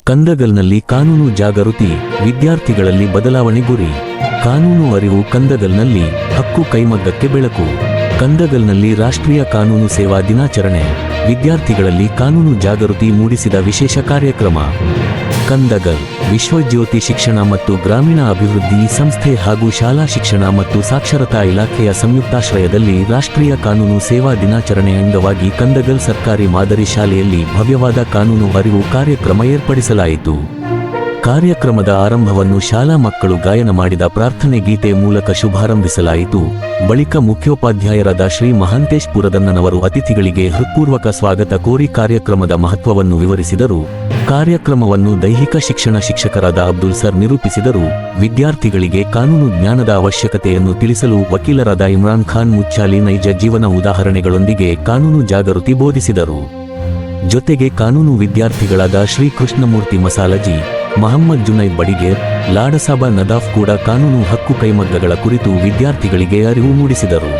ಕಂದಗಲ್ನಲ್ಲಿ ಕಾನೂನು ಜಾಗೃತಿ, ವಿದ್ಯಾರ್ಥಿಗಳಲ್ಲಿ ಬದಲಾವಣೆ ಗುರಿ. ಕಾನೂನು ಅರಿವು. ಕಂದಗಲ್ನಲ್ಲಿ ಹಕ್ಕು ಕೈಮಗ್ಗಕ್ಕೆ ಬೆಳಕು. ಕಂದಗಲ್ನಲ್ಲಿ ರಾಷ್ಟ್ರೀಯ ಕಾನೂನು ಸೇವಾ ದಿನಾಚರಣೆ, ವಿದ್ಯಾರ್ಥಿಗಳಲ್ಲಿ ಕಾನೂನು ಜಾಗೃತಿ ಮೂಡಿಸಿದ ವಿಶೇಷ ಕಾರ್ಯಕ್ರಮ. ಕಂದಗಲ್ ವಿಶ್ವಜ್ಯೋತಿ ಶಿಕ್ಷಣ ಮತ್ತು ಗ್ರಾಮೀಣ ಅಭಿವೃದ್ಧಿ ಸಂಸ್ಥೆ ಹಾಗೂ ಶಾಲಾ ಶಿಕ್ಷಣ ಮತ್ತು ಸಾಕ್ಷರತಾ ಇಲಾಖೆಯ ಸಂಯುಕ್ತಾಶ್ರಯದಲ್ಲಿ ರಾಷ್ಟ್ರೀಯ ಕಾನೂನು ಸೇವಾ ದಿನಾಚರಣೆ ಅಂಗವಾಗಿ ಕಂದಗಲ್ ಸರ್ಕಾರಿ ಮಾದರಿ ಶಾಲೆಯಲ್ಲಿ ಭವ್ಯವಾದ ಕಾನೂನು ಅರಿವು ಕಾರ್ಯಕ್ರಮ ಏರ್ಪಡಿಸಲಾಯಿತು. ಕಾರ್ಯಕ್ರಮದ ಆರಂಭವನ್ನು ಶಾಲಾ ಮಕ್ಕಳು ಗಾಯನ ಮಾಡಿದ ಪ್ರಾರ್ಥನೆ ಗೀತೆ ಮೂಲಕ ಶುಭಾರಂಭಿಸಲಾಯಿತು. ಬಳಿಕ ಮುಖ್ಯೋಪಾಧ್ಯಾಯರಾದ ಶ್ರೀ ಮಹಾಂತೇಶ್ ಪುರದನ್ನನವರು ಅತಿಥಿಗಳಿಗೆ ಹೃತ್ಪೂರ್ವಕ ಸ್ವಾಗತ ಕೋರಿ ಕಾರ್ಯಕ್ರಮದ ಮಹತ್ವವನ್ನು ವಿವರಿಸಿದರು. ಕಾರ್ಯಕ್ರಮವನ್ನು ದೈಹಿಕ ಶಿಕ್ಷಣ ಶಿಕ್ಷಕರಾದ ಅಬ್ದುಲ್ ಸರ್ ನಿರೂಪಿಸಿದರು. ವಿದ್ಯಾರ್ಥಿಗಳಿಗೆ ಕಾನೂನು ಜ್ಞಾನದ ಅವಶ್ಯಕತೆಯನ್ನು ತಿಳಿಸಲು ವಕೀಲರಾದ ಇಮ್ರಾನ್ ಖಾನ್ ಮುಚ್ಚಾಲಿ ನೈಜ ಜೀವನ ಉದಾಹರಣೆಗಳೊಂದಿಗೆ ಕಾನೂನು ಜಾಗೃತಿ ಬೋಧಿಸಿದರು. ಜೊತೆಗೆ ಕಾನೂನು ವಿದ್ಯಾರ್ಥಿಗಳಾದ ಶ್ರೀ ಕೃಷ್ಣಮೂರ್ತಿ ಮಸಾಲಜಿ, ಮಹಮ್ಮದ್ ಜುನೈದ್ ಬಡಿಗೇರ್, ಲಾಡಸಾಬ ನದಾಫ್ ಕೂಡ ಕಾನೂನು ಹಕ್ಕು ಕೈಮಗ್ಗಗಳ ಕುರಿತು ವಿದ್ಯಾರ್ಥಿಗಳಿಗೆ ಅರಿವು ಮೂಡಿಸಿದರು.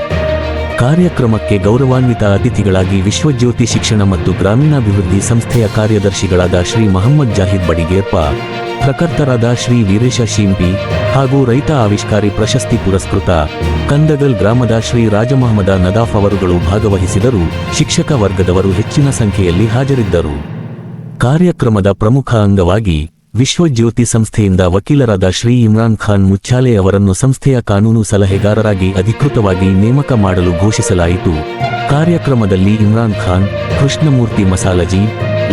ಕಾರ್ಯಕ್ರಮಕ್ಕೆ ಗೌರವಾನ್ವಿತ ಅತಿಥಿಗಳಾಗಿ ವಿಶ್ವಜ್ಯೋತಿ ಶಿಕ್ಷಣ ಮತ್ತು ಗ್ರಾಮೀಣಾಭಿವೃದ್ಧಿ ಸಂಸ್ಥೆಯ ಕಾರ್ಯದರ್ಶಿಗಳಾದ ಶ್ರೀ ಮಹಮ್ಮದ್ ಜಾಹಿದ್ ಬಡಿಗೇರ್ಪ, ಪ್ರಕರ್ತರಾದ ಶ್ರೀ ವೀರೇಶ ಶಿಂಪಿ ಹಾಗೂ ರೈತ ಆವಿಷ್ಕಾರಿ ಪ್ರಶಸ್ತಿ ಪುರಸ್ಕೃತ ಕಂದಗಲ್ ಗ್ರಾಮದ ಶ್ರೀ ರಾಜಮಹಮ್ಮದ ನದಾಫ್ ಅವರುಗಳು ಭಾಗವಹಿಸಿದರು. ಶಿಕ್ಷಕ ವರ್ಗದವರು ಹೆಚ್ಚಿನ ಸಂಖ್ಯೆಯಲ್ಲಿ ಹಾಜರಿದ್ದರು. ಕಾರ್ಯಕ್ರಮದ ಪ್ರಮುಖ ಅಂಗವಾಗಿ ವಿಶ್ವಜ್ಯೋತಿ ಸಂಸ್ಥೆಯಿಂದ ವಕೀಲರಾದ ಶ್ರೀ ಇಮ್ರಾನ್ ಖಾನ್ ಮುಚ್ಚಾಲೆ ಅವರನ್ನು ಸಂಸ್ಥೆಯ ಕಾನೂನು ಸಲಹೆಗಾರರಾಗಿ ಅಧಿಕೃತವಾಗಿ ನೇಮಕ ಮಾಡಲು ಘೋಷಿಸಲಾಯಿತು. ಕಾರ್ಯಕ್ರಮದಲ್ಲಿ ಇಮ್ರಾನ್ ಖಾನ್, ಕೃಷ್ಣಮೂರ್ತಿ ಮಸಾಲಜಿ,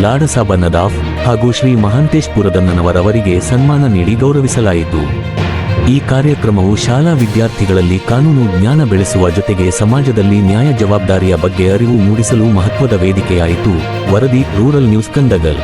ಲಾಡಸಾಬ ನದಾಫ್ ಹಾಗೂ ಶ್ರೀ ಮಹಾಂತೇಶ್ ಪುರದನ್ನನವರವರಿಗೆ ಸನ್ಮಾನ ನೀಡಿ ಗೌರವಿಸಲಾಯಿತು. ಈ ಕಾರ್ಯಕ್ರಮವು ಶಾಲಾ ವಿದ್ಯಾರ್ಥಿಗಳಲ್ಲಿ ಕಾನೂನು ಜ್ಞಾನ ಬೆಳೆಸುವ ಜೊತೆಗೆ ಸಮಾಜದಲ್ಲಿ ನ್ಯಾಯ ಜವಾಬ್ದಾರಿಯ ಬಗ್ಗೆ ಅರಿವು ಮೂಡಿಸಲು ಮಹತ್ವದ ವೇದಿಕೆಯಾಯಿತು. ವರದಿ ರೂರಲ್ ನ್ಯೂಸ್ ಕಂದಗಲ್.